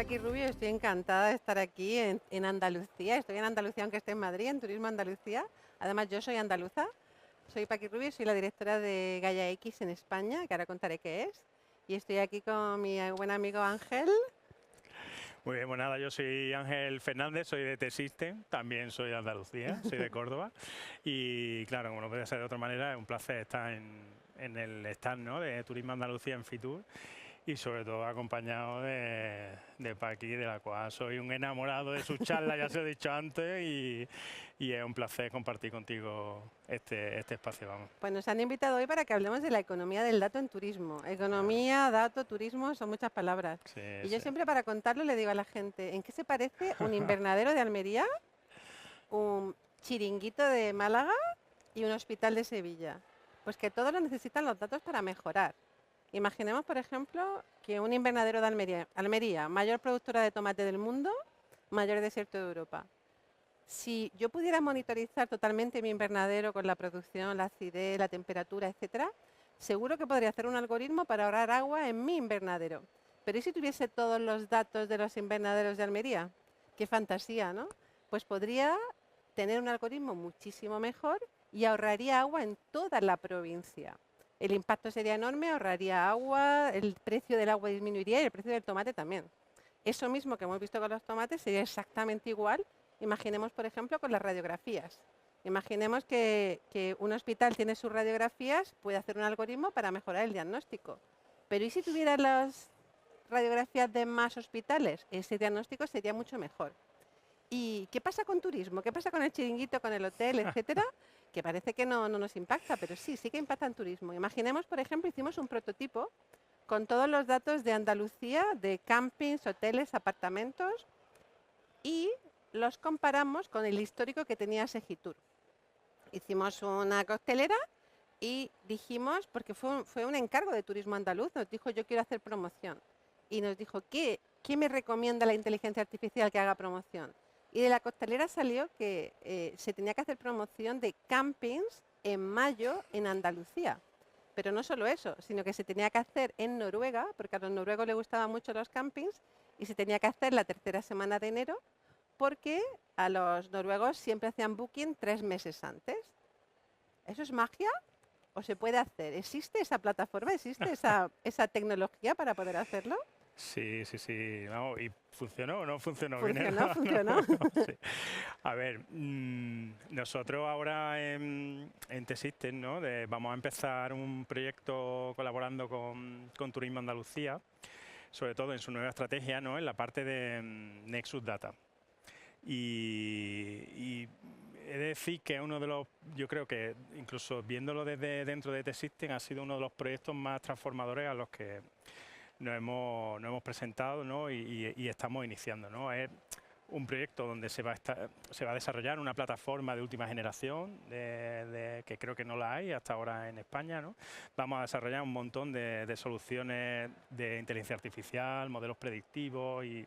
Paqui Rubio, estoy encantada de estar aquí en Andalucía. Estoy en Andalucía, aunque esté en Madrid, en Turismo Andalucía. Además, yo soy andaluza. Soy Paqui Rubio, soy la directora de Gaia X en España, que ahora contaré qué es. Y estoy aquí con mi buen amigo Ángel. Muy bien, pues nada, yo soy Ángel Fernández, soy de T-System, también soy de Andalucía, soy de Córdoba. Y claro, como no puede ser de otra manera, es un placer estar en el stand, ¿no?, de Turismo Andalucía en Fitur, y sobre todo acompañado de Paqui, de la cual soy un enamorado de sus charlas, ya se lo he dicho antes, y es un placer compartir contigo este espacio, vamos. Pues nos han invitado hoy para que hablemos de la economía del dato en turismo. Claro. Economía, dato, turismo, son muchas palabras. Sí, Y yo sí. siempre para contarlo le digo a la gente, ¿en qué se parece un invernadero de Almería, un chiringuito de Málaga y un hospital de Sevilla? Pues que todos lo necesitan los datos para mejorar. Imaginemos, por ejemplo, que un invernadero de Almería, mayor productora de tomate del mundo, mayor desierto de Europa. Si yo pudiera monitorizar totalmente mi invernadero con la producción, la acidez, la temperatura, etcétera, seguro que podría hacer un algoritmo para ahorrar agua en mi invernadero. Pero ¿y si tuviese todos los datos de los invernaderos de Almería? Qué fantasía, ¿no? Pues podría tener un algoritmo muchísimo mejor y ahorraría agua en toda la provincia. El impacto sería enorme, ahorraría agua, el precio del agua disminuiría y el precio del tomate también. Eso mismo que hemos visto con los tomates sería exactamente igual. Imaginemos, por ejemplo, con las radiografías. Imaginemos que un hospital tiene sus radiografías, puede hacer un algoritmo para mejorar el diagnóstico. Pero ¿y si tuviera las radiografías de más hospitales? Ese diagnóstico sería mucho mejor. ¿Y qué pasa con turismo? ¿Qué pasa con el chiringuito, con el hotel, etcétera? Que parece que no nos impacta, pero sí que impacta en turismo. Imaginemos, por ejemplo, hicimos un prototipo con todos los datos de Andalucía, de campings, hoteles, apartamentos, y los comparamos con el histórico que tenía Segitur. Hicimos una coctelera y dijimos, porque fue un encargo de Turismo Andaluz, nos dijo yo quiero hacer promoción. Y nos dijo, ¿qué me recomienda la inteligencia artificial que haga promoción? Y de la costelera salió que se tenía que hacer promoción de campings en mayo en Andalucía. Pero no solo eso, sino que se tenía que hacer en Noruega, porque a los noruegos les gustaban mucho los campings, y se tenía que hacer la tercera semana de enero, porque a los noruegos siempre hacían booking 3 meses antes. ¿Eso es magia? ¿O se puede hacer? ¿Existe esa plataforma? ¿Existe esa tecnología para poder hacerlo? Sí, sí, sí. Vamos, ¿y funcionó o no funcionó? Viene Funcionó, funcionó. sí. A ver, nosotros ahora en T-System, ¿no?, vamos a empezar un proyecto colaborando con Turismo Andalucía, sobre todo en su nueva estrategia, ¿no?, en la parte de Nexus Data. Y he de decir que uno de los, yo creo que incluso viéndolo desde dentro de T-System, ha sido uno de los proyectos más transformadores a los que nos hemos presentado, ¿no?, y estamos iniciando, ¿no? Es un proyecto donde se va a desarrollar una plataforma de última generación, que creo que no la hay hasta ahora en España, ¿no? Vamos a desarrollar un montón de soluciones de inteligencia artificial, modelos predictivos y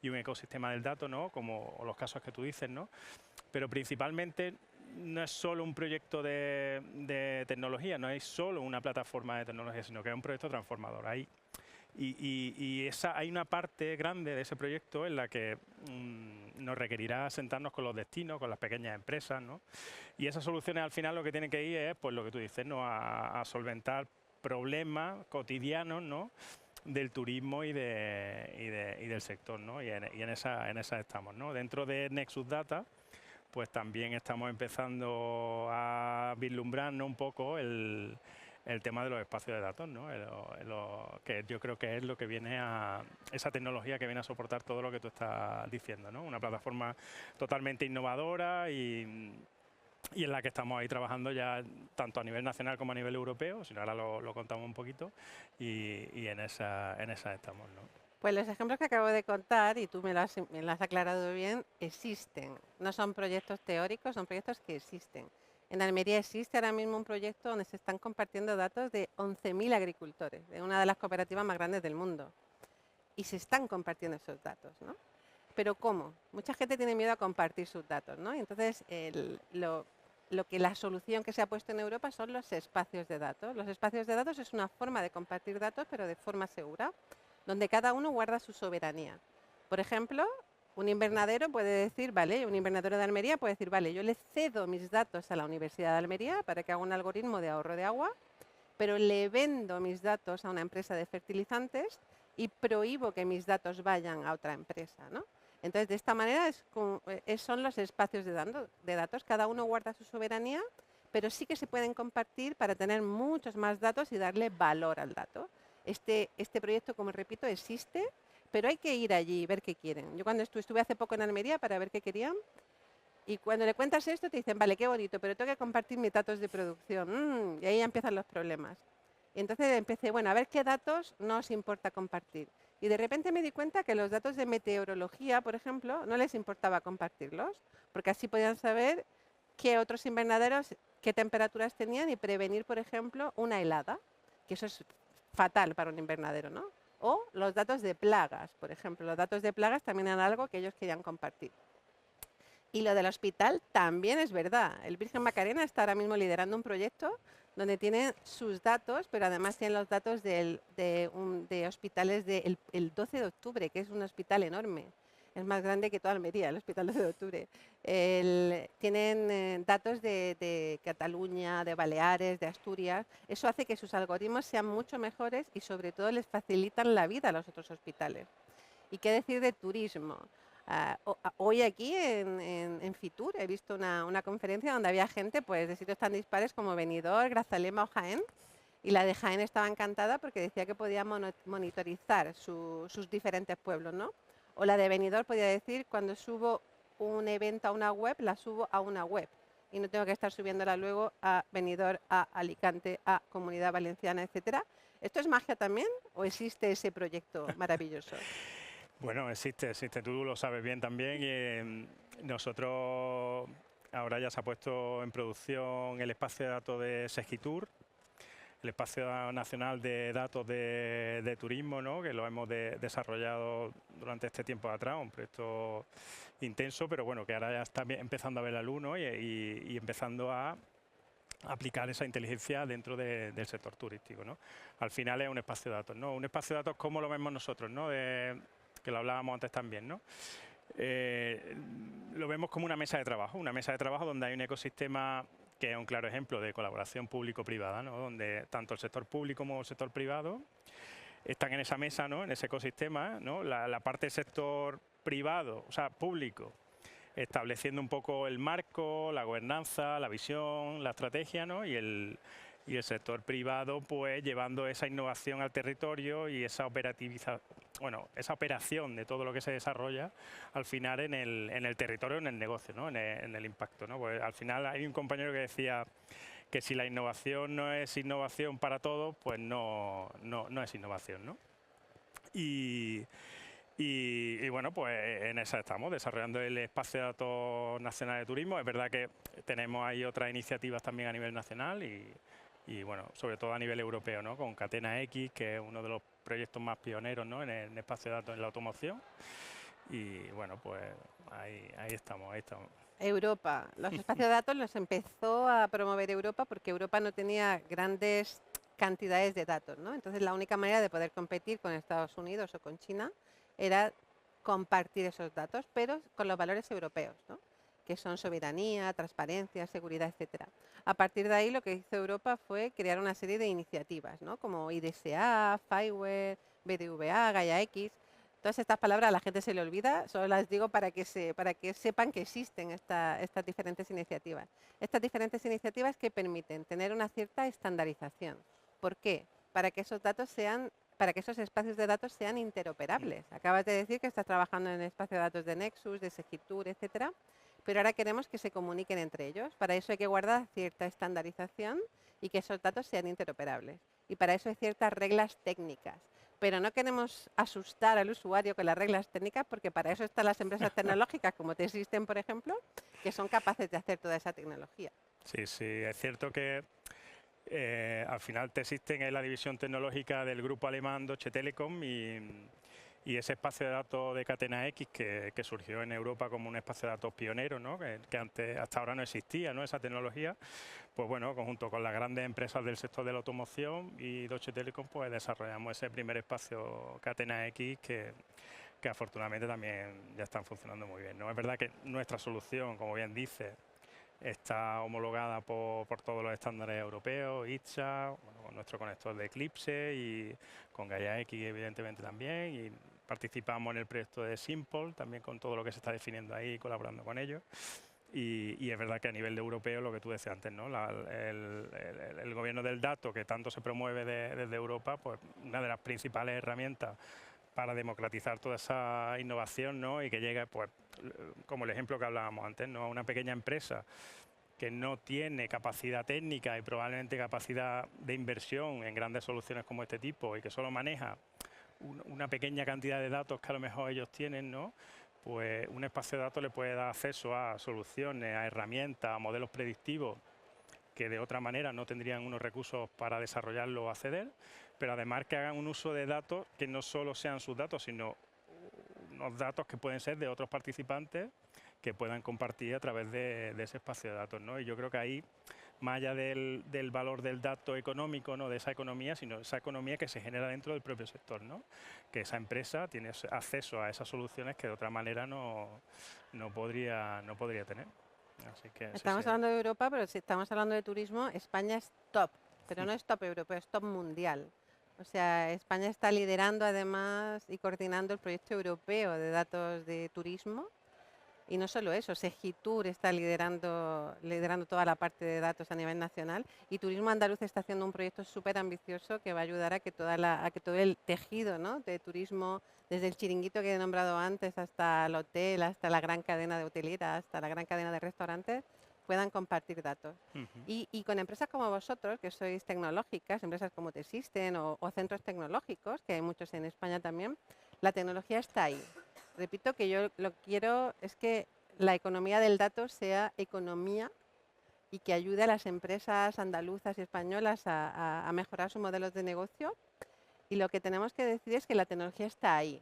un ecosistema del dato, ¿no?, como los casos que tú dices, ¿no? Pero principalmente no es solo un proyecto de tecnología, no es solo una plataforma de tecnología, sino que es un proyecto transformador. Hay una parte grande de ese proyecto en la que nos requerirá sentarnos con los destinos, con las pequeñas empresas, ¿no? Y esas soluciones al final lo que tienen que ir es, pues lo que tú dices, ¿no?, a solventar problemas cotidianos, ¿no?, del turismo y del sector, ¿no? Y en esa estamos, ¿no? Dentro de Nexus Data, pues también estamos empezando a vislumbrarnos un poco el tema de los espacios de datos, ¿no? Que yo creo que es lo que viene esa tecnología que viene a soportar todo lo que tú estás diciendo, ¿no? Una plataforma totalmente innovadora y en la que estamos ahí trabajando ya tanto a nivel nacional como a nivel europeo, si no ahora lo contamos un poquito, y en esa estamos, ¿no? Pues los ejemplos que acabo de contar, y tú me lo has aclarado bien, existen. No son proyectos teóricos, son proyectos que existen. En Almería existe ahora mismo un proyecto donde se están compartiendo datos de 11.000 agricultores, de una de las cooperativas más grandes del mundo. Y se están compartiendo esos datos, ¿no? Pero ¿cómo? Mucha gente tiene miedo a compartir sus datos, ¿no? Y entonces la solución que se ha puesto en Europa son los espacios de datos. Los espacios de datos es una forma de compartir datos, pero de forma segura, donde cada uno guarda su soberanía. Por ejemplo, un invernadero puede decir, vale, un invernadero de Almería puede decir, vale, yo le cedo mis datos a la Universidad de Almería para que haga un algoritmo de ahorro de agua, pero le vendo mis datos a una empresa de fertilizantes y prohíbo que mis datos vayan a otra empresa, ¿no? Entonces, de esta manera son los espacios de datos. Cada uno guarda su soberanía, pero sí que se pueden compartir para tener muchos más datos y darle valor al dato. Este proyecto, como repito, existe, pero hay que ir allí y ver qué quieren. Yo cuando estuve hace poco en Almería para ver qué querían, y cuando le cuentas esto te dicen, vale, qué bonito, pero tengo que compartir mis datos de producción. Y ahí ya empiezan los problemas. Y entonces empecé, bueno, a ver qué datos no os importa compartir. Y de repente me di cuenta que los datos de meteorología, por ejemplo, no les importaba compartirlos, porque así podían saber qué otros invernaderos, qué temperaturas tenían y prevenir, por ejemplo, una helada, que eso es fatal para un invernadero, ¿no? O los datos de plagas, por ejemplo. Los datos de plagas también eran algo que ellos querían compartir. Y lo del hospital también es verdad. El Virgen Macarena está ahora mismo liderando un proyecto donde tienen sus datos, pero además tienen los datos de hospitales del el 12 de octubre, que es un hospital enorme. Es más grande que toda Almería, el Hospital 12 de Octubre. Tienen datos de Cataluña, de Baleares, de Asturias. Eso hace que sus algoritmos sean mucho mejores y sobre todo les facilitan la vida a los otros hospitales. ¿Y qué decir de turismo? Hoy aquí en Fitur he visto una conferencia donde había gente pues, de sitios tan dispares como Benidorm, Grazalema o Jaén. Y la de Jaén estaba encantada porque decía que podía monitorizar sus diferentes pueblos, ¿no? O la de Benidorm podía decir, cuando subo un evento a una web, la subo a una web. Y no tengo que estar subiéndola luego a Benidorm, a Alicante, a Comunidad Valenciana, etcétera. ¿Esto es magia también o existe ese proyecto maravilloso? Bueno, existe, tú lo sabes bien también. Y nosotros ahora ya se ha puesto en producción el espacio de datos de Segitur, el espacio nacional de datos de turismo, ¿no? Que lo hemos desarrollado durante este tiempo de atrás, un proyecto intenso, pero bueno, que ahora ya está empezando a ver la luz, ¿no? y empezando a aplicar esa inteligencia dentro del sector turístico, ¿no? Al final es un espacio de datos, ¿no? Un espacio de datos como lo vemos nosotros, ¿no? Que lo hablábamos antes también, ¿no? Lo vemos como una mesa de trabajo donde hay un ecosistema que es un claro ejemplo de colaboración público-privada, ¿no? Donde tanto el sector público como el sector privado están en esa mesa, ¿no? En ese ecosistema, ¿no? La parte del sector privado, o sea, público, estableciendo un poco el marco, la gobernanza, la visión, la estrategia, ¿no? Y el sector privado, pues, llevando esa innovación al territorio y esa esa operación de todo lo que se desarrolla al final en el territorio, en el negocio, ¿no? En el impacto, ¿no? Pues al final hay un compañero que decía que si la innovación no es innovación para todos, pues no es innovación, ¿no? Y bueno, pues en esa estamos, desarrollando el espacio de datos nacional de turismo. Es verdad que tenemos ahí otras iniciativas también a nivel nacional y bueno, sobre todo a nivel europeo, ¿no? Con Catena X, que es uno de los proyectos más pioneros, ¿no? En el espacio de datos en la automoción. Y bueno, pues ahí estamos. Europa. Los espacios de datos los empezó a promover Europa porque Europa no tenía grandes cantidades de datos, ¿no? Entonces la única manera de poder competir con Estados Unidos o con China era compartir esos datos, pero con los valores europeos, ¿no? Que son soberanía, transparencia, seguridad, etcétera. A partir de ahí lo que hizo Europa fue crear una serie de iniciativas, ¿no? Como IDSA, FIWARE, BDVA, Gaia X. Todas estas palabras a la gente se le olvida, solo las digo para que sepan que existen estas diferentes iniciativas. Estas diferentes iniciativas que permiten tener una cierta estandarización. ¿Por qué? Para que esos espacios de datos sean interoperables. Acabas de decir que estás trabajando en el espacio de datos de Nexus, de Segitur, etcétera, pero ahora queremos que se comuniquen entre ellos. Para eso hay que guardar cierta estandarización y que esos datos sean interoperables. Y para eso hay ciertas reglas técnicas. Pero no queremos asustar al usuario con las reglas técnicas porque para eso están las empresas tecnológicas como T-Systems, por ejemplo, que son capaces de hacer toda esa tecnología. Sí, es cierto que al final T-Systems es la división tecnológica del grupo alemán Deutsche Telekom y ese espacio de datos de Catena X que surgió en Europa como un espacio de datos pionero, ¿no? que antes, hasta ahora no existía, ¿no? Esa tecnología, pues bueno, conjunto con las grandes empresas del sector de la automoción y Deutsche Telekom, pues desarrollamos ese primer espacio Catena X que que afortunadamente también ya están funcionando muy bien, ¿no? Es verdad que nuestra solución, como bien dice, está homologada por todos los estándares europeos, ITSA, bueno, con nuestro conector de Eclipse y con Gaia X evidentemente también, y participamos en el proyecto de Simple, también con todo lo que se está definiendo ahí, colaborando con ellos. Y es verdad que a nivel de europeo, lo que tú decías antes, ¿no? El gobierno del dato, que tanto se promueve desde Europa, pues una de las principales herramientas para democratizar toda esa innovación, ¿no? Y que llegue, pues, como el ejemplo que hablábamos antes, ¿no? A una pequeña empresa que no tiene capacidad técnica y probablemente capacidad de inversión en grandes soluciones como este tipo y que solo maneja una pequeña cantidad de datos que a lo mejor ellos tienen, ¿no? Pues un espacio de datos le puede dar acceso a soluciones, a herramientas, a modelos predictivos que de otra manera no tendrían unos recursos para desarrollarlo o acceder, pero además que hagan un uso de datos que no solo sean sus datos, sino unos datos que pueden ser de otros participantes que puedan compartir a través de ese espacio de datos, ¿no? Y yo creo que ahí, más allá del valor del dato económico, ¿no? De esa economía, sino esa economía que se genera dentro del propio sector, ¿no? Que esa empresa tiene acceso a esas soluciones que de otra manera no podría tener. Así que, Estamos sí. hablando de Europa, pero si estamos hablando de turismo, España es top, pero no es top europeo, es top mundial. O sea, España está liderando además y coordinando el proyecto europeo de datos de turismo. Y no solo eso, Segitur está liderando toda la parte de datos a nivel nacional y Turismo Andaluz está haciendo un proyecto súper ambicioso que va a ayudar a que todo el tejido, ¿no? De turismo, desde el chiringuito que he nombrado antes hasta el hotel, hasta la gran cadena de hoteleras, hasta la gran cadena de restaurantes, puedan compartir datos. Y con empresas como vosotros, que sois tecnológicas, empresas como T-System o centros tecnológicos, que hay muchos en España también, la tecnología está ahí. Repito que yo lo que quiero es que la economía del dato sea economía y que ayude a las empresas andaluzas y españolas a mejorar sus modelos de negocio. Y lo que tenemos que decir es que la tecnología está ahí,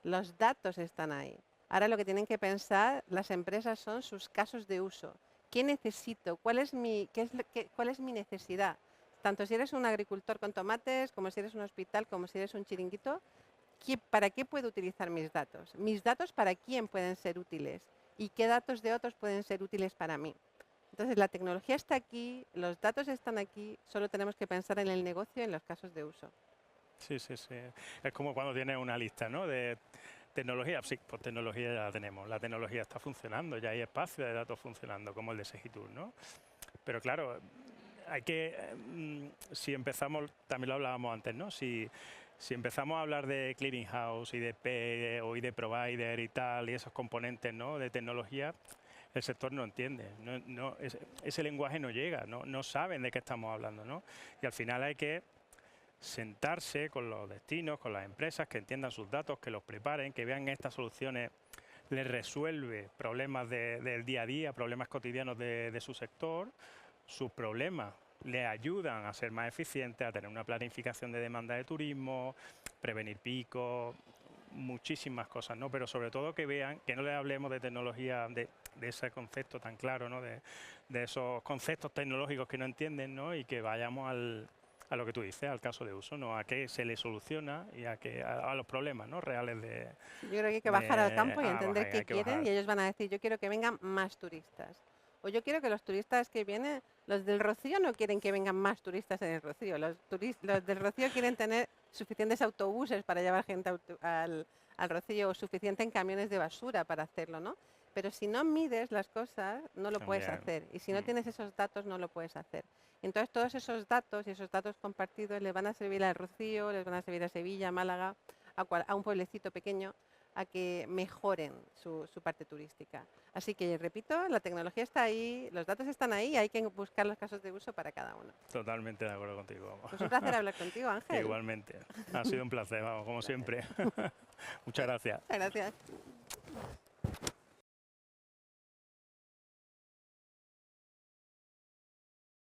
los datos están ahí. Ahora lo que tienen que pensar las empresas son sus casos de uso. ¿Qué necesito? ¿Cuál es mi necesidad? Tanto si eres un agricultor con tomates, como si eres un hospital, como si eres un chiringuito, ¿para qué puedo utilizar mis datos? ¿Mis datos para quién pueden ser útiles? ¿Y qué datos de otros pueden ser útiles para mí? Entonces, la tecnología está aquí, los datos están aquí, solo tenemos que pensar en el negocio y en los casos de uso. Sí, sí, sí. Es como cuando tienes una lista, ¿no? De tecnología. Sí, pues tecnología ya la tenemos. La tecnología está funcionando, ya hay espacio de datos funcionando, como el de Segitur, ¿no? Pero claro, hay que, si empezamos, también lo hablábamos antes, ¿no? Si empezamos a hablar de clearing house y de o de provider y tal, y esos componentes, ¿no? De tecnología, el sector no entiende, ese lenguaje no llega, no saben de qué estamos hablando, ¿no? Y al final hay que sentarse con los destinos, con las empresas, que entiendan sus datos, que los preparen, que vean estas soluciones les resuelve problemas del día a día, problemas cotidianos de su sector, sus problemas le ayudan a ser más eficientes, a tener una planificación de demanda de turismo, prevenir picos, muchísimas cosas, ¿no? Pero sobre todo que vean, que no les hablemos de tecnología, de ese concepto tan claro, ¿no? De esos conceptos tecnológicos que no entienden, ¿no? Y que vayamos a lo que tú dices, al caso de uso, ¿no? A qué se le soluciona y a los problemas, ¿no? Reales de... Yo creo que hay que bajar al campo y entender qué quieren y ellos van a decir, yo quiero que vengan más turistas. O yo quiero que los turistas que vienen, los del Rocío no quieren que vengan más turistas en el Rocío. Los del Rocío quieren tener suficientes autobuses para llevar gente al Rocío o suficiente en camiones de basura para hacerlo, ¿no? Pero si no mides las cosas, no lo puedes hacer. Y si no tienes esos datos, no lo puedes hacer. Entonces, todos esos datos y esos datos compartidos les van a servir al Rocío, les van a servir a Sevilla, a Málaga, a un pueblecito pequeño, a que mejoren su parte turística. Así que, repito, la tecnología está ahí, los datos están ahí, hay que buscar los casos de uso para cada uno. Totalmente de acuerdo contigo. Pues un placer hablar contigo, Ángel. Igualmente. Ha sido un placer, vamos, como siempre. Muchas gracias. Muchas gracias.